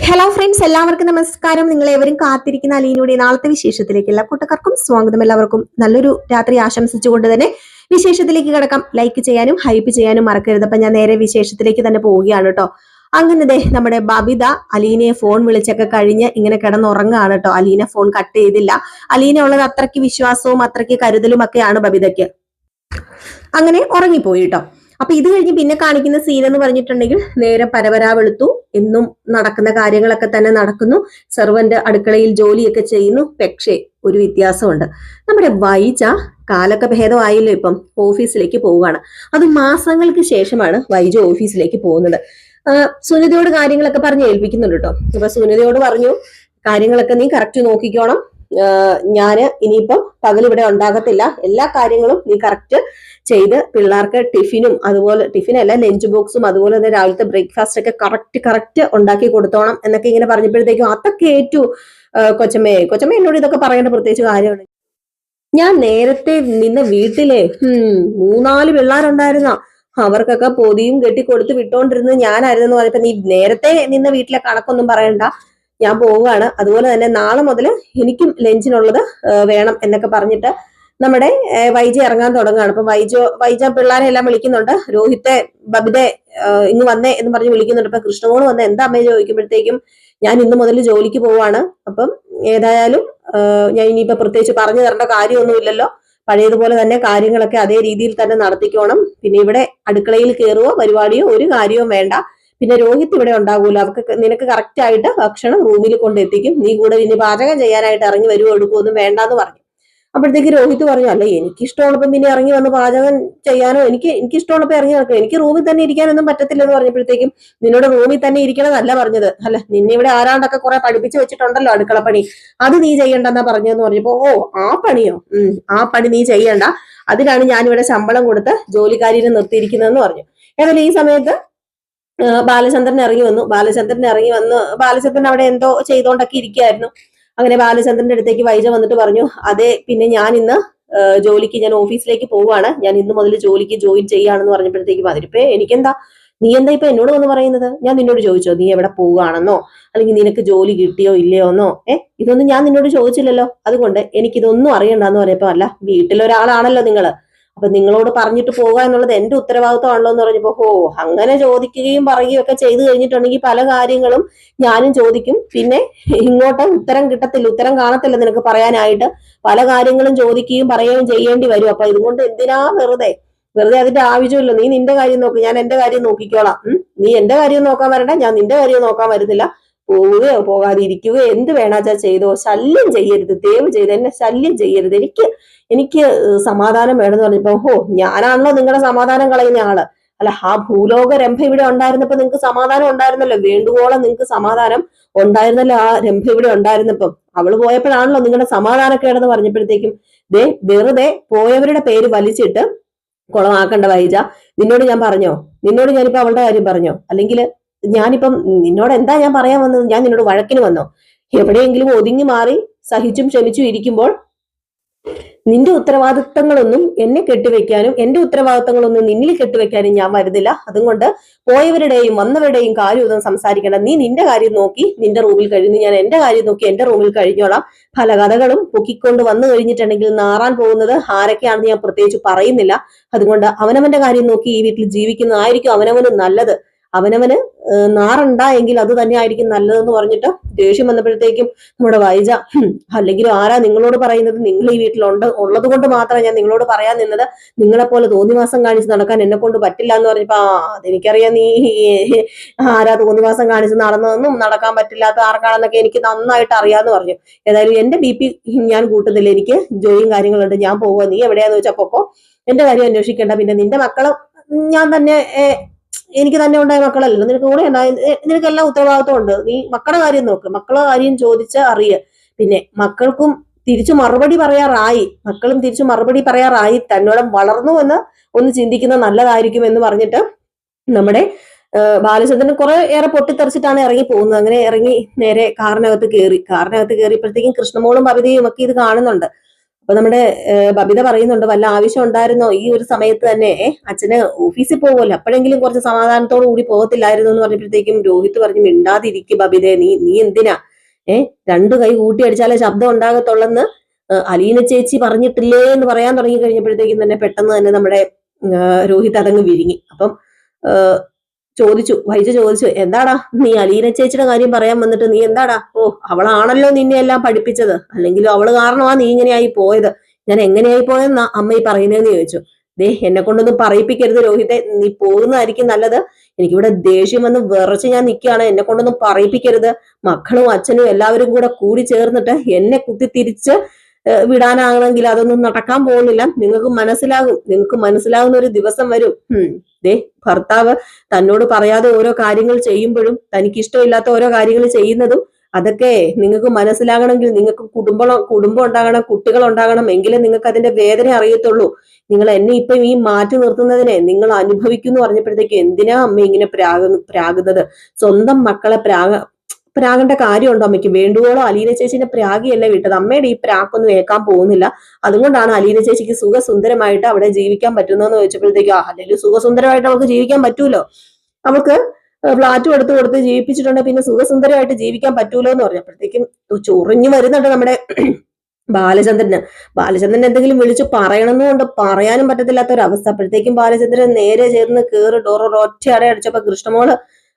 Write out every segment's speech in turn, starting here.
Hello friends, എല്ലാവർക്കും നമസ്കാരം. നിങ്ങൾ ഏവരും കാത്തിരിക്കുന്ന അലീനയുടെ നാളത്തെ വിശേഷത്തിലേക്ക് എല്ലാ കൂട്ടക്കാർക്കും സ്വാഗതം. എല്ലാവർക്കും നല്ലൊരു രാത്രി ആശംസിച്ചുകൊണ്ട് തന്നെ വിശേഷത്തിലേക്ക് കിടക്കാം. ലൈക്ക് ചെയ്യാനും ഹൈപ്പ് ചെയ്യാനും മറക്കരുത്. അപ്പൊ ഞാൻ നേരെ വിശേഷത്തിലേക്ക് തന്നെ പോവുകയാണ് കേട്ടോ. അങ്ങനെ നമ്മുടെ ബബിത അലീനയെ ഫോൺ വിളിച്ചൊക്കെ കഴിഞ്ഞ് ഇങ്ങനെ കിടന്നുറങ്ങാണ് കേട്ടോ. അലീന ഫോൺ കട്ട് ചെയ്തില്ല. അലീന ഉള്ളത് അത്രയ്ക്ക് വിശ്വാസവും അത്രയ്ക്ക് കരുതലും ഒക്കെയാണ് ബബിതയ്ക്ക്. അങ്ങനെ ഉറങ്ങിപ്പോയി കേട്ടോ. അപ്പൊ ഇത് കഴിഞ്ഞ് പിന്നെ കാണിക്കുന്ന സീൻ എന്ന് പറഞ്ഞിട്ടുണ്ടെങ്കിൽ നേരെ പരവരാ വെളുത്തു. എന്നും നടക്കുന്ന കാര്യങ്ങളൊക്കെ തന്നെ നടക്കുന്നു. സെർവന്റ് അടുക്കളയിൽ ജോലിയൊക്കെ ചെയ്യുന്നു. പക്ഷേ ഒരു വ്യത്യാസമുണ്ട്. നമ്മുടെ വൈജ കാലൊക്കെ ഭേദമായില്ലോ, ഇപ്പം ഓഫീസിലേക്ക് പോവുകയാണ്. അത് മാസങ്ങൾക്ക് ശേഷമാണ് വൈജ ഓഫീസിലേക്ക് പോകുന്നത്. സുനിതയോട് കാര്യങ്ങളൊക്കെ പറഞ്ഞ് ഏൽപ്പിക്കുന്നുണ്ട് കേട്ടോ. അപ്പൊ സുനിതയോട് പറഞ്ഞു, കാര്യങ്ങളൊക്കെ നീ കറക്റ്റ് നോക്കിക്കോണം. ഞാന് ഇനിയിപ്പം പകൽ ഇവിടെ ഉണ്ടാകത്തില്ല. എല്ലാ കാര്യങ്ങളും നീ കറക്റ്റ് ചെയ്ത് പിള്ളേർക്ക് ടിഫിനും അതുപോലെ ടിഫിനല്ല ലഞ്ച് ബോക്സും അതുപോലെ തന്നെ രാവിലത്തെ ബ്രേക്ക്ഫാസ്റ്റ് ഒക്കെ കറക്റ്റ് ഉണ്ടാക്കി കൊടുത്തോണം എന്നൊക്കെ ഇങ്ങനെ പറഞ്ഞപ്പോഴത്തേക്കും അതൊക്കെ ഏറ്റു. കൊച്ചമ്മ എന്നോട് ഇതൊക്കെ പറയേണ്ട പ്രത്യേകിച്ച് കാര്യമാണ്. ഞാൻ നേരത്തെ നിന്ന വീട്ടിലെ 3-4 പിള്ളേരുണ്ടായിരുന്ന, അവർക്കൊക്കെ പൊതിയും കെട്ടി കൊടുത്ത് വിട്ടോണ്ടിരുന്നത് ഞാനായിരുന്നു പറഞ്ഞപ്പോ നീ നേരത്തെ നിന്ന വീട്ടിലെ കണക്കൊന്നും പറയണ്ട, ഞാൻ പോവുകയാണ്. അതുപോലെ തന്നെ നാളെ മുതൽ എനിക്കും ലഞ്ചിനുള്ളത് വേണം എന്നൊക്കെ പറഞ്ഞിട്ട് നമ്മുടെ വൈജ ഇറങ്ങാൻ തുടങ്ങുകയാണ്. അപ്പൊ വൈജ പിള്ളേരെ എല്ലാം വിളിക്കുന്നുണ്ട്. രോഹിത്തെ, ബബിതെ ഇന്ന് വന്നേ എന്ന് പറഞ്ഞ് വിളിക്കുന്നുണ്ട്. അപ്പൊ കൃഷ്ണമോള് വന്ന് എന്താ അമ്മയെ ചോദിക്കുമ്പോഴത്തേക്കും ഞാൻ ഇന്ന് മുതൽ ജോലിക്ക് പോവാണ്. അപ്പം ഏതായാലും ഞാൻ ഇനിയിപ്പോ പ്രത്യേകിച്ച് പറഞ്ഞു തരേണ്ട കാര്യമൊന്നുമില്ലല്ലോ, പഴയതുപോലെ തന്നെ കാര്യങ്ങളൊക്കെ അതേ രീതിയിൽ തന്നെ നടത്തിക്കോണം. പിന്നെ ഇവിടെ അടുക്കളയിൽ കയറുവോ പരിപാടിയോ ഒരു കാര്യവും വേണ്ട. പിന്നെ രോഹിത് ഇവിടെ ഉണ്ടാകൂല, അവർക്ക് നിനക്ക് കറക്റ്റ് ആയിട്ട് ഭക്ഷണം റൂമിൽ കൊണ്ടെത്തിക്കും. നീ കൂടെ ഇനി പാചകം ചെയ്യാനായിട്ട് ഇറങ്ങി വരുവോ എടുക്കുമോ ഒന്നും വേണ്ടാന്ന് പറഞ്ഞു. അപ്പോഴത്തേക്ക് രോഹിത് പറഞ്ഞു, അല്ല എനിക്കിഷ്ടമുള്ളപ്പം പിന്നെ ഇറങ്ങി വന്ന് പാചകം ചെയ്യാനോ എനിക്കിഷ്ടമുള്ളപ്പോ ഇറങ്ങി നടക്കും, എനിക്ക് റൂമിൽ തന്നെ ഇരിക്കാനൊന്നും പറ്റത്തില്ലെന്ന് പറഞ്ഞപ്പോഴത്തേക്കും നിന്നോട് റൂമിൽ തന്നെ ഇരിക്കണമെന്നല്ല പറഞ്ഞത്, അല്ല നിന്നെ ഇവിടെ ആരാണ്ടൊക്കെ കുറെ പഠിപ്പിച്ചു വെച്ചിട്ടുണ്ടല്ലോ അടുക്കള പണി, അത് നീ ചെയ്യണ്ടെന്നാ പറഞ്ഞതെന്ന് പറഞ്ഞപ്പോ ഓ ആ പണിയോ, ആ പണി നീ ചെയ്യണ്ട, അതിനാണ് ഞാനിവിടെ ശമ്പളം കൊടുത്ത് ജോലിക്കാരിനെ നിർത്തിയിരിക്കുന്നതെന്ന് പറഞ്ഞു. ഏതായാലും ഈ സമയത്ത് ബാലചന്ദ്രൻ ഇറങ്ങി വന്നു. ബാലചന്ദ്രൻ അവിടെ എന്തോ ചെയ്തോണ്ടൊക്കെ ഇരിക്കുകയായിരുന്നു. അങ്ങനെ ബാലചന്ദ്രന്റെ അടുത്തേക്ക് വൈജ വന്നിട്ട് പറഞ്ഞു, അതെ പിന്നെ ഞാൻ ഇന്ന് ഞാൻ ഓഫീസിലേക്ക് പോവാണ്, ഞാൻ ഇന്ന് മുതൽ ജോലിക്ക് ജോയിൻ ചെയ്യാണെന്ന് പറഞ്ഞപ്പോഴത്തേക്കും അതിരിപ്പേ എനിക്കെന്താ, നീ എന്താ ഇപ്പൊ എന്നോട് വന്ന് പറയുന്നത്? ഞാൻ നിന്നോട് ചോദിച്ചോ നീ എവിടെ പോവുകയാണെന്നോ അല്ലെങ്കിൽ നിനക്ക് ജോലി കിട്ടിയോ ഇല്ലയോ എന്നോ? ഇതൊന്നും ഞാൻ നിന്നോട് ചോദിച്ചില്ലല്ലോ, അതുകൊണ്ട് എനിക്കിതൊന്നും അറിയണ്ടെന്ന് പറഞ്ഞപ്പോ അല്ല വീട്ടിലൊരാളാണല്ലോ നിങ്ങള്, അപ്പൊ നിങ്ങളോട് പറഞ്ഞിട്ട് പോകുക എന്നുള്ളത് എന്റെ ഉത്തരവാദിത്വമാണല്ലോ എന്ന് പറഞ്ഞപ്പോ ഓ അങ്ങനെ ചോദിക്കുകയും പറയുകയും ഒക്കെ ചെയ്തു കഴിഞ്ഞിട്ടുണ്ടെങ്കിൽ പല കാര്യങ്ങളും ഞാനും ചോദിക്കും, പിന്നെ ഇങ്ങോട്ട് ഉത്തരം കാണത്തില്ല നിനക്ക് പറയാനായിട്ട്, പല കാര്യങ്ങളും ചോദിക്കുകയും പറയുകയും ചെയ്യേണ്ടി വരും. അപ്പൊ ഇതുകൊണ്ട് എന്തിനാ വെറുതെ അതിന്റെ ആവശ്യമില്ല, നീ നിന്റെ കാര്യം നോക്ക്, ഞാൻ എന്റെ കാര്യം നോക്കിക്കോളാം. നീ എന്റെ കാര്യം നോക്കാൻ വരണ്ട, ഞാൻ നിന്റെ കാര്യം നോക്കാൻ വരുന്നില്ല, പോവുകയോ പോകാതെ ഇരിക്കുകയോ എന്ത് വേണാച്ചാ ചെയ്തോ, ശല്യം ചെയ്യരുത്, ദയവ് ചെയ്ത് എന്നെ ശല്യം ചെയ്യരുത്, എനിക്ക് സമാധാനം വേണമെന്ന് പറഞ്ഞപ്പോ ഞാനാണല്ലോ നിങ്ങളുടെ സമാധാനം കളയുന്ന ആള്, അല്ല ആ ഭൂലോക രംഭ ഇവിടെ ഉണ്ടായിരുന്നപ്പോ നിങ്ങൾക്ക് സമാധാനം ഉണ്ടായിരുന്നല്ലോ, വേണ്ടുവോളം നിങ്ങൾക്ക് സമാധാനം ഉണ്ടായിരുന്നല്ലോ ആ രംഭ ഇവിടെ ഉണ്ടായിരുന്നപ്പം, അവള് പോയപ്പോഴാണല്ലോ നിങ്ങളുടെ സമാധാനക്കേടെന്ന് പറഞ്ഞപ്പോഴത്തേക്കും വെറുതെ പോയവരുടെ പേര് വലിച്ചിട്ട് കുളമാക്കണ്ട വൈജ, നിന്നോട് ഞാനിപ്പോ അവളുടെ കാര്യം പറഞ്ഞോ? അല്ലെങ്കിൽ ഞാനിപ്പം നിന്നോട് എന്താ ഞാൻ പറയാൻ വന്നത്? ഞാൻ നിന്നോട് വഴക്കിന് വന്നോ? എവിടെയെങ്കിലും ഒതുങ്ങി മാറി സഹിച്ചും ക്ഷമിച്ചും ഇരിക്കുമ്പോൾ നിന്റെ ഉത്തരവാദിത്തങ്ങളൊന്നും എന്നെ കെട്ടിവെക്കാനും എന്റെ ഉത്തരവാദിത്തങ്ങളൊന്നും നിന്നിൽ കെട്ടിവെക്കാനും ഞാൻ വരുന്നില്ല. അതുകൊണ്ട് പോയവരുടെയും വന്നവരുടെയും കാര്യം ഒന്നും സംസാരിക്കണം. നീ നിന്റെ കാര്യം നോക്കി നിന്റെ റൂമിൽ കഴിഞ്ഞു, ഞാൻ എന്റെ കാര്യം നോക്കി എന്റെ റൂമിൽ കഴിഞ്ഞോളാം. പല കഥകളും പൊക്കിക്കൊണ്ട് വന്നു കഴിഞ്ഞിട്ടുണ്ടെങ്കിൽ നാറാൻ പോകുന്നത് ആരൊക്കെയാണെന്ന് ഞാൻ പ്രത്യേകിച്ച് പറയുന്നില്ല. അതുകൊണ്ട് അവനവന്റെ കാര്യം നോക്കി ഈ വീട്ടിൽ ജീവിക്കുന്നതായിരിക്കും അവനവന് നല്ലത്. അവനവന് നാറുണ്ട എങ്കിൽ അത് തന്നെ ആയിരിക്കും നല്ലതെന്ന് പറഞ്ഞിട്ട് ദേഷ്യം വന്നപ്പോഴത്തേക്കും നമ്മുടെ വൈജ, അല്ലെങ്കിൽ ആരാ നിങ്ങളോട് പറയുന്നത്, നിങ്ങൾ ഈ വീട്ടിലുണ്ട് ഉള്ളത് കൊണ്ട് മാത്രമേ ഞാൻ നിങ്ങളോട് പറയാൻ നിന്നത്, നിങ്ങളെപ്പോലെ തോന്നിവാസം കാണിച്ച് നടക്കാൻ എന്നെ കൊണ്ട് പറ്റില്ല എന്ന് പറഞ്ഞപ്പോ അതെനിക്കറിയാം, നീ ആരാ തോന്നിവാസം കാണിച്ച് നടന്നതെന്നും നടക്കാൻ പറ്റില്ലാത്ത ആർക്കാണെന്നൊക്കെ എനിക്ക് നന്നായിട്ട് അറിയാന്ന് പറഞ്ഞു. ഏതായാലും എന്റെ BP ഞാൻ കൂട്ടുന്നില്ല, എനിക്ക് ജോലിയും കാര്യങ്ങളുണ്ട്, ഞാൻ പോവുക, നീ എവിടെയാന്ന് വെച്ചാൽ പോക്കോ, എന്റെ കാര്യം അന്വേഷിക്കേണ്ട, പിന്നെ നിന്റെ മക്കള് ഞാൻ തന്നെ എനിക്ക് തന്നെ ഉണ്ടായ മക്കളല്ലോ, നിനക്ക് കൂടെ ഉണ്ടായ, നിനക്കെല്ലാം ഉത്തരവാദിത്വം ഉണ്ട്, നീ മക്കളുടെ കാര്യം നോക്ക്, മക്കളുടെ കാര്യം ചോദിച്ച് അറിയ, പിന്നെ മക്കൾക്കും തിരിച്ചു മറുപടി പറയാറായി തന്നോളം വളർന്നു എന്ന് ഒന്ന് ചിന്തിക്കുന്നത് നല്ലതായിരിക്കും എന്ന് പറഞ്ഞിട്ട് നമ്മുടെ ബാലചന്ദ്രൻ കുറെ ഏറെ പൊട്ടിത്തെറിച്ചിട്ടാണ് ഇറങ്ങി പോകുന്നത്. അങ്ങനെ ഇറങ്ങി നേരെ കാറിനകത്ത് കയറിയപ്പോഴത്തേക്കും കൃഷ്ണമോളും ഭവിതയും ഒക്കെ ഇത് കാണുന്നുണ്ട്. അപ്പൊ നമ്മുടെ ബബിത പറയുന്നുണ്ട്, വല്ല ആവശ്യം ഉണ്ടായിരുന്നോ ഈ ഒരു സമയത്ത് തന്നെ? അച്ഛന് ഓഫീസിൽ പോകുമല്ലോ, അപ്പോഴെങ്കിലും കുറച്ച് സമാധാനത്തോടു കൂടി പോകത്തില്ലായിരുന്നു എന്ന് പറഞ്ഞപ്പോഴത്തേക്കും രോഹിത് പറഞ്ഞു, മിണ്ടാതിരിക്കും ബബിതേ, നീ എന്തിനാ രണ്ടു കൈ കൂട്ടി അടിച്ചാലേ ശബ്ദം ഉണ്ടാകത്തുള്ളെന്ന് അലീന ചേച്ചി പറഞ്ഞിട്ടില്ലേ എന്ന് പറയാൻ തുടങ്ങി കഴിഞ്ഞപ്പോഴത്തേക്കും തന്നെ പെട്ടെന്ന് തന്നെ നമ്മുടെ രോഹിത് അതങ്ങ് വിരിങ്ങി. അപ്പം വൈജ ചോദിച്ചു, എന്താടാ നീ അലീന ചേച്ചിയുടെ കാര്യം പറയാൻ വന്നിട്ട് നീ എന്താടാ? അവളാണല്ലോ നിന്നെ എല്ലാം പഠിപ്പിച്ചത്, അല്ലെങ്കിലും അവള് കാരണമാ നീ ഇങ്ങനെയായി പോയത്. ഞാൻ എങ്ങനെയായി പോയെന്നാ അമ്മ ഈ പറയുന്നതെന്ന് ചോദിച്ചു. എന്നെ കൊണ്ടൊന്നും പറയിപ്പിക്കരുത് രോഹിത്തെ, നീ പോകുന്നതായിരിക്കും നല്ലത്. എനിക്കിവിടെ ദേഷ്യം വന്ന് വിറച്ച് ഞാൻ നിൽക്കുകയാണ്, എന്നെ കൊണ്ടൊന്നും പറയിപ്പിക്കരുത്. മക്കളും അച്ഛനും എല്ലാവരും കൂടി ചേർന്നിട്ട് എന്നെ കുത്തിത്തിരിച്ച് വിടാനാണെങ്കിൽ അതൊന്നും നടക്കാൻ പോകുന്നില്ല. നിങ്ങൾക്ക് മനസ്സിലാകുന്ന ഒരു ദിവസം വരും. ഭർത്താവ് തന്നോട് പറയാതെ ഓരോ കാര്യങ്ങൾ ചെയ്യുമ്പോഴും തനിക്ക് ഇഷ്ടമില്ലാത്ത ഓരോ കാര്യങ്ങൾ ചെയ്യുന്നതും അതൊക്കെ നിങ്ങൾക്ക് മനസ്സിലാകണമെങ്കിൽ നിങ്ങൾക്ക് കുടുംബം ഉണ്ടാകണം, കുട്ടികൾ ഉണ്ടാകണം, എങ്കിലേ നിങ്ങൾക്ക് അതിന്റെ വേദന അറിയത്തുള്ളൂ. നിങ്ങൾ എന്നെ ഇപ്പം ഈ മാറ്റി നിർത്തുന്നതിനെ നിങ്ങൾ അനുഭവിക്കുന്നു പറഞ്ഞപ്പോഴത്തേക്ക് എന്തിനാ അമ്മ ഇങ്ങനെ പ്രാകുന്നത്? സ്വന്തം മക്കളെ പ്രാകേണ്ട കാര്യമുണ്ടോ അമ്മയ്ക്ക്? വേണ്ടുവോളോ അലീന ചേച്ചിന്റെ പ്രാഗിയല്ലേ വിട്ടത്, അമ്മയുടെ ഈ പ്രാക്കൊന്നും ഏൽക്കാൻ പോകുന്നില്ല. അതുകൊണ്ടാണ് അലീന ചേച്ചിക്ക് സുഖസുന്ദരമായിട്ട് അവിടെ ജീവിക്കാൻ പറ്റുന്നതെന്ന് ചോദിച്ചപ്പോഴത്തേക്ക് അല്ലെങ്കിൽ സുഖസുന്ദരമായിട്ട് അവൾക്ക് ജീവിക്കാൻ പറ്റൂലോ, അവൾക്ക് ഫ്ലാറ്റും കൊടുത്ത് ജീവിപ്പിച്ചിട്ടുണ്ടെങ്കിൽ പിന്നെ സുഖസുന്ദരമായിട്ട് ജീവിക്കാൻ പറ്റൂലോ എന്ന് പറഞ്ഞപ്പോഴത്തേക്കും ചൊറിഞ്ഞു വരുന്നുണ്ട് നമ്മുടെ ബാലചന്ദ്രൻ എന്തെങ്കിലും വിളിച്ച് പറയണമെന്നുകൊണ്ട് പറയാനും പറ്റത്തില്ലാത്ത ഒരു അവസ്ഥ. അപ്പോഴത്തേക്കും ബാലചന്ദ്രൻ നേരെ ചേർന്ന് കേറി ഡോർ ഒറ്റ അടയടിച്ചപ്പോ കൃഷ്ണമോള്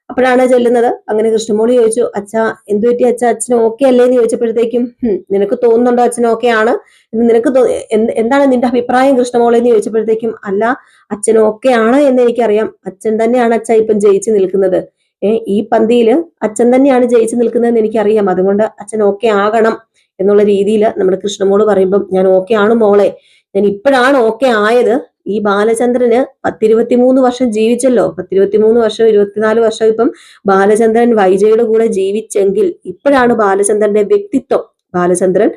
അപ്പോഴാണ് ചെല്ലുന്നത്. അങ്ങനെ കൃഷ്ണമോളി ചോദിച്ചു, അച്ഛാ എന്തു പറ്റി അച്ഛാ, അച്ഛൻ ഓക്കെ അല്ലേന്ന് ചോദിച്ചപ്പോഴത്തേക്കും നിനക്ക് തോന്നുന്നുണ്ടോ അച്ഛൻ ഓക്കെ ആണ്? എന്താണ് നിന്റെ അഭിപ്രായം കൃഷ്ണമോളെന്ന് ചോദിച്ചപ്പോഴത്തേക്കും, അല്ല അച്ഛൻ ഓക്കെ ആണ് എന്ന് എനിക്കറിയാം, അച്ഛൻ തന്നെയാണ് അച്ഛാ ഇപ്പം ജയിച്ചു നിൽക്കുന്നത്. ഈ പന്തിയില് അച്ഛൻ തന്നെയാണ് ജയിച്ചു നിൽക്കുന്നതെന്ന് എനിക്കറിയാം, അതുകൊണ്ട് അച്ഛൻ ഓക്കെ ആകണം എന്നുള്ള രീതിയിൽ നമ്മുടെ കൃഷ്ണമോള് പറയുമ്പം, ഞാൻ ഓക്കെ ആണ് മോളെ, ഞാൻ ഇപ്പോഴാണ് ഓക്കെ ആയത്. ഈ ബാലചന്ദ്രന് 10-23 വർഷം ജീവിച്ചല്ലോ, 10-23 വർഷം 24 വർഷം ഇപ്പം ബാലചന്ദ്രൻ വൈജയുടെ കൂടെ ജീവിച്ചെങ്കിൽ ഇപ്പോഴാണ് ബാലചന്ദ്രന്റെ വ്യക്തിത്വം, ബാലചന്ദ്രൻ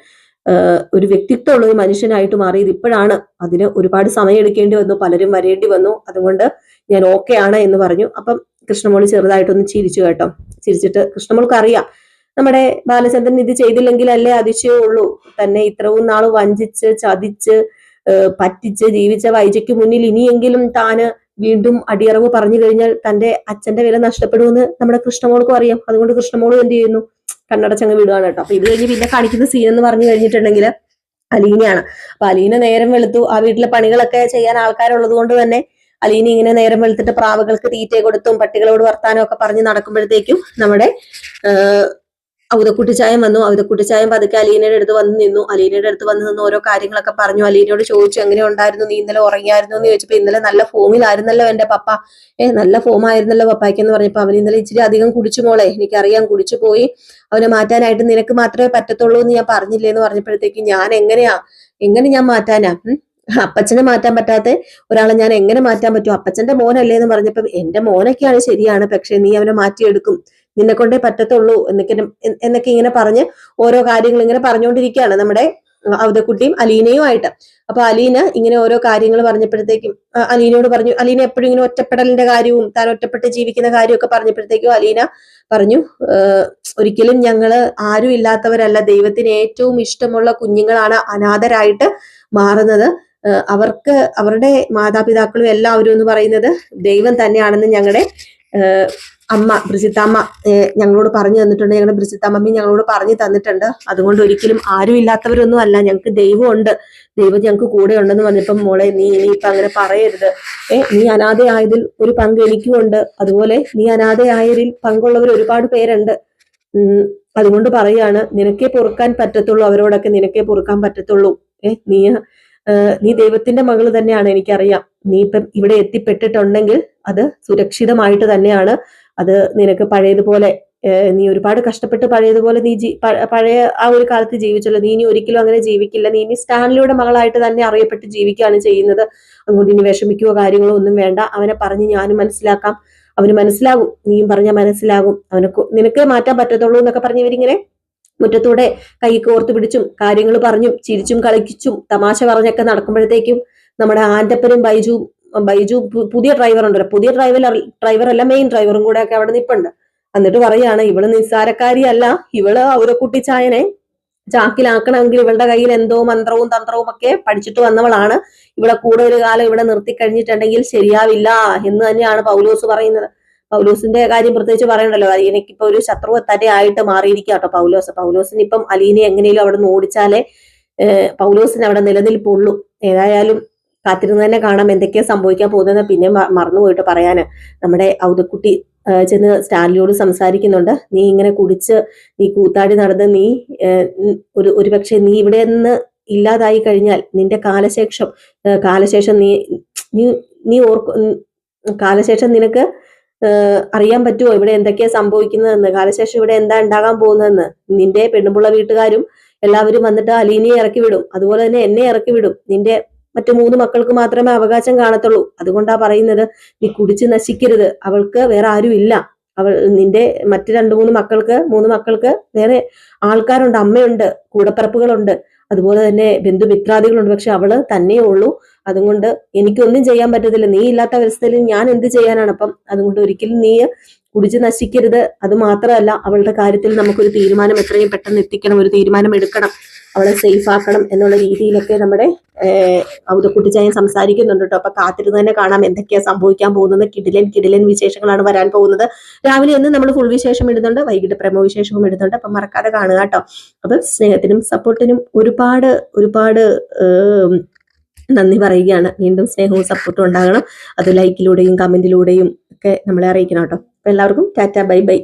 ഒരു വ്യക്തിത്വമുള്ള ഒരു മനുഷ്യനായിട്ട് മാറിയത് ഇപ്പോഴാണ്. അതിന് ഒരുപാട് സമയം എടുക്കേണ്ടി വന്നു, പലരും വരേണ്ടി വന്നു, അതുകൊണ്ട് ഞാൻ ഓക്കെ ആണ് എന്ന് പറഞ്ഞു. അപ്പം കൃഷ്ണമോളി ചെറുതായിട്ടൊന്ന് ചിരിച്ചു കേട്ടോ. ചിരിച്ചിട്ട് കൃഷ്ണമോൾക്ക് അറിയാം നമ്മുടെ ബാലചന്ദ്രൻ ഇത് ചെയ്തില്ലെങ്കിൽ അല്ലേ അതിശയമുള്ളൂ, തന്നെ ഇത്രയും നാൾ വഞ്ചിച്ച് ചതിച്ച് പറ്റിച്ച് ജീവിച്ച വൈജയ്ക്ക് മുന്നിൽ ഇനിയെങ്കിലും താന് വീണ്ടും അടിയറവ് പറഞ്ഞു കഴിഞ്ഞാൽ തന്റെ അച്ഛന്റെ വില നഷ്ടപ്പെടുമെന്ന് നമ്മുടെ കൃഷ്ണമോൾക്കും അറിയാം. അതുകൊണ്ട് കൃഷ്ണമോളും എന്ത് ചെയ്യുന്നു, കണ്ണടച്ചങ്ങ് വിടുകയാണ് കേട്ടോ. അപ്പൊ ഇത് കഴിഞ്ഞ് പിന്നെ കാണിക്കുന്ന സീൻ എന്ന് പറഞ്ഞു കഴിഞ്ഞിട്ടുണ്ടെങ്കിൽ അലീനയാണ്. അപ്പൊ അലീന നേരം വെളുത്തു, ആ വീട്ടിലെ പണികളൊക്കെ ചെയ്യാൻ ആൾക്കാരുള്ളത് കൊണ്ട് തന്നെ അലീന ഇങ്ങനെ നേരം വെളുത്തിട്ട് പ്രാവുകൾക്ക് തീറ്റ കൊടുത്തും പട്ടികളോട് വർത്താനം ഒക്കെ പറഞ്ഞ് നടക്കുമ്പോഴത്തേക്കും നമ്മുടെ ഔതക്കുട്ടിച്ചായം വന്നു. ഔതക്കുട്ടിച്ചായം പതുക്കെ അലീനയുടെ അടുത്ത് വന്ന് നിന്നു. അലീനയുടെ അടുത്ത് വന്ന് നിന്ന് ഓരോ കാര്യങ്ങളൊക്കെ പറഞ്ഞു. അലീനയോട് ചോദിച്ചു, എങ്ങനെ ഉണ്ടായിരുന്നു, നീ ഇന്നലെ ഉറങ്ങിയായിരുന്നു എന്ന് ചോദിച്ചപ്പോ, ഇന്നലെ നല്ല ഫോമിലായിരുന്നല്ലോ എന്റെ പപ്പ, നല്ല ഫോം ആയിരുന്നല്ലോ പപ്പായ്ക്ക് എന്ന് പറഞ്ഞപ്പോ, അവൻ ഇന്നലെ ഇച്ചിരി അധികം കുടിച്ചു മോളെ, എനിക്കറിയാം കുടിച്ചു പോയി, അവനെ മാറ്റാനായിട്ട് നിനക്ക് മാത്രമേ പറ്റത്തുള്ളൂ എന്ന് ഞാൻ പറഞ്ഞില്ലേ എന്ന് പറഞ്ഞപ്പോഴത്തേക്ക്, ഞാൻ എങ്ങനെ ഞാൻ മാറ്റാനാ? അപ്പച്ചനെ മാറ്റാൻ പറ്റാത്ത ഒരാളെ ഞാൻ എങ്ങനെ മാറ്റാൻ പറ്റും? അപ്പച്ചന്റെ മോനല്ലേ എന്ന് പറഞ്ഞപ്പോ, എന്റെ മോനൊക്കെയാണ് ശരിയാണ്, പക്ഷെ നീ അവനെ മാറ്റിയെടുക്കും, നിന്നെ കൊണ്ടേ പറ്റത്തുള്ളൂ എന്നൊക്കെ ഇങ്ങനെ പറഞ്ഞ് ഓരോ കാര്യങ്ങൾ ഇങ്ങനെ പറഞ്ഞുകൊണ്ടിരിക്കുകയാണ് നമ്മുടെ ഔതക്കുട്ടിയും അലീനയും ആയിട്ട്. അപ്പൊ അലീന ഇങ്ങനെ ഓരോ കാര്യങ്ങൾ പറഞ്ഞപ്പോഴത്തേക്കും അലീനയോട് പറഞ്ഞു, അലീന എപ്പോഴും ഇങ്ങനെ ഒറ്റപ്പെടലിന്റെ കാര്യവും താൻ ഒറ്റപ്പെട്ട് ജീവിക്കുന്ന കാര്യമൊക്കെ പറഞ്ഞപ്പോഴത്തേക്കും അലീന പറഞ്ഞു, ഒരിക്കലും ഞങ്ങള് ആരും ഇല്ലാത്തവരല്ല, ദൈവത്തിന് ഏറ്റവും ഇഷ്ടമുള്ള കുഞ്ഞുങ്ങളാണ് അനാഥരായിട്ട് മാറുന്നത്, അവർക്ക് അവരുടെ മാതാപിതാക്കളും എല്ലാവരും എന്ന് പറയുന്നത് ദൈവം തന്നെയാണെന്ന് ഞങ്ങളുടെ അമ്മ ബ്രിജിത്തമ്മ ഞങ്ങളോട് പറഞ്ഞു തന്നിട്ടുണ്ട്, ഞങ്ങളുടെ ബ്രിജിത്തമ്മി ഞങ്ങളോട് പറഞ്ഞു തന്നിട്ടുണ്ട്. അതുകൊണ്ട് ഒരിക്കലും ആരും ഇല്ലാത്തവരൊന്നും അല്ല, ഞങ്ങൾക്ക് ദൈവമുണ്ട്, ദൈവം ഞങ്ങൾക്ക് കൂടെ ഉണ്ടെന്ന് പറഞ്ഞപ്പം, മോളെ നീ ഇനിയിപ്പൊ അങ്ങനെ പറയരുത്, നീ അനാഥയായതിൽ ഒരു പങ്ക് എനിക്കുമുണ്ട്, അതുപോലെ നീ അനാഥയായതിൽ പങ്കുള്ളവർ ഒരുപാട് പേരുണ്ട്, അതുകൊണ്ട് പറയാണ്, നിനക്കേ പൊറുക്കാൻ പറ്റത്തുള്ളൂ, അവരോടൊക്കെ നിനക്കേ പൊറുക്കാൻ പറ്റത്തുള്ളൂ. നീ ദൈവത്തിന്റെ മകള് തന്നെയാണ്, എനിക്കറിയാം, നീ ഇപ്പം ഇവിടെ എത്തിപ്പെട്ടിട്ടുണ്ടെങ്കിൽ അത് സുരക്ഷിതമായിട്ട് തന്നെയാണ്. അത് നിനക്ക് പഴയതുപോലെ നീ ഒരുപാട് കഷ്ടപ്പെട്ട് പഴയതുപോലെ നീ പഴയ ആ ഒരു കാലത്ത് ജീവിച്ചല്ലോ, നീ ഇനി ഒരിക്കലും അങ്ങനെ ജീവിക്കില്ല, നീ ഇനി സ്റ്റാൻലിയുടെ മകളായിട്ട് തന്നെ അറിയപ്പെട്ട് ജീവിക്കുകയാണ് ചെയ്യുന്നത്, അതുകൊണ്ട് ഇനി വിഷമിക്കുകയോ കാര്യങ്ങളോ ഒന്നും വേണ്ട, അവനെ പറഞ്ഞ് ഞാനും മനസ്സിലാക്കാം, അവന് മനസ്സിലാകും, നീയും പറഞ്ഞാൽ മനസ്സിലാകും, നിനക്ക് മാറ്റാൻ പറ്റത്തുള്ളൂ എന്നൊക്കെ പറഞ്ഞ് ഇവരിങ്ങനെ മുറ്റത്തൂടെ കൈ കോർത്ത് പിടിച്ചും കാര്യങ്ങൾ പറഞ്ഞും ചിരിച്ചും കളിച്ചും തമാശ പറഞ്ഞൊക്കെ നടക്കുമ്പോഴത്തേക്കും നമ്മുടെ ആന്റപ്പനും ബൈജു പുതിയ ഡ്രൈവർ ഉണ്ടല്ലോ, പുതിയ ഡ്രൈവർ അല്ല മെയിൻ ഡ്രൈവറും കൂടെ ഒക്കെ അവിടെ നിൽപ്പുണ്ട്. എന്നിട്ട് പറയാണ്, ഇവള് നിസ്സാരക്കാരിയല്ല, ഇവള് ഔതക്കുട്ടിച്ചായനെ ചാക്കിലാക്കണമെങ്കിൽ ഇവളുടെ കയ്യിൽ എന്തോ മന്ത്രവും തന്ത്രവും ഒക്കെ പഠിച്ചിട്ട് വന്നവളാണ്. ഇവിടെ കൂടുതൽ കാലം ഇവിടെ നിർത്തി കഴിഞ്ഞിട്ടുണ്ടെങ്കിൽ ശരിയാവില്ല എന്ന് തന്നെയാണ് പൗലോസ് പറയുന്നത്. പൗലോസിന്റെ കാര്യം പ്രത്യേകിച്ച് പറയണ്ടല്ലോ, എനിക്കിപ്പോ ഒരു ശത്രു തന്നെ ആയിട്ട് മാറിയിരിക്കുക കേട്ടോ പൗലോസിന് ഇപ്പം അലീനെ എങ്ങനെയും അവിടെ നിന്ന് ഓടിച്ചാലേ പൗലോസിന് അവിടെ നിലനിൽപ്പുള്ളൂ. ഏതായാലും കാത്തിരുന്ന് തന്നെ കാണാം എന്തൊക്കെയാ സംഭവിക്കാൻ പോകുന്നത്. പിന്നെ മറന്നുപോയിട്ട് പറയാന്, നമ്മുടെ ഔതക്കുട്ടി ചെന്ന് സ്റ്റാൻലിയോട് സംസാരിക്കുന്നുണ്ട്. നീ ഇങ്ങനെ കുടിച്ച് നീ കൂത്താടി നടന്ന് നീ ഒരുപക്ഷെ നീ ഇവിടെ നിന്ന് ഇല്ലാതായി കഴിഞ്ഞാൽ നിന്റെ കാലശേഷം നീ നീ നീ കാലശേഷം നിനക്ക് അറിയാൻ പറ്റുമോ ഇവിടെ എന്തൊക്കെയാ സംഭവിക്കുന്നതെന്ന്, കാലശേഷം ഇവിടെ എന്താ ഉണ്ടാകാൻ പോകുന്നതെന്ന്. നിന്റെ പെണ്ണുമ്പുള്ള വീട്ടുകാരും എല്ലാവരും വന്നിട്ട് അലീനയെ ഇറക്കി വിടും, അതുപോലെ തന്നെ എന്നെ ഇറക്കി വിടും. നിന്റെ മറ്റു 3 മക്കൾക്ക് മാത്രമേ അവകാശം കാണത്തുള്ളൂ. അതുകൊണ്ടാ പറയുന്നത് നീ കുടിച്ച് നശിക്കരുത്. അവൾക്ക് വേറെ ആരും ഇല്ല. നിന്റെ മറ്റു 2-3 മക്കൾക്ക് വേറെ ആൾക്കാരുണ്ട്, അമ്മയുണ്ട്, കൂടപ്പിറപ്പുകളുണ്ട്, അതുപോലെ തന്നെ ബന്ധുമിത്രാദികളുണ്ട്. പക്ഷെ അവള് തന്നെയേ ഉള്ളൂ. അതുകൊണ്ട് എനിക്കൊന്നും ചെയ്യാൻ പറ്റത്തില്ല. നീ ഇല്ലാത്ത അവസ്ഥയിൽ ഞാൻ എന്ത് ചെയ്യാനാണ്? അപ്പം അതുകൊണ്ട് ഒരിക്കലും നീ കുടിച്ച് നശിക്കരുത്. അത് മാത്രമല്ല, അവളുടെ കാര്യത്തിൽ നമുക്കൊരു തീരുമാനം എത്രയും പെട്ടെന്ന് എത്തിക്കണം, ഒരു തീരുമാനം എടുക്കണം, അവളെ സേഫ് ആക്കണം എന്നുള്ള രീതിയിലൊക്കെ നമ്മുടെ ഔതക്കുട്ടിച്ചായൻ സംസാരിക്കുന്നുണ്ട് കേട്ടോ. അപ്പൊ കാത്തിരുന്ന് തന്നെ കാണാം എന്തൊക്കെയാ സംഭവിക്കാൻ പോകുന്നത്. കിടിലൻ വിശേഷങ്ങളാണ് വരാൻ പോകുന്നത്. രാവിലെ എന്ന് നമ്മൾ ഫുൾ വിശേഷം ഇടുന്നുണ്ട്, വൈകിട്ട് പ്രമോ വിശേഷവും ഇടുന്നുണ്ട്. അപ്പൊ മറക്കാതെ കാണുക കേട്ടോ. അപ്പൊ സ്നേഹത്തിനും സപ്പോർട്ടിനും ഒരുപാട് നന്ദി പറയുകയാണ്. വീണ്ടും സ്നേഹവും സപ്പോർട്ടും ഉണ്ടാകണം. അത് ലൈക്കിലൂടെയും കമന്റിലൂടെയും ഒക്കെ നമ്മളെ അറിയിക്കണം കേട്ടോ. അപ്പൊ എല്ലാവർക്കും ടാറ്റ ബൈ ബൈ.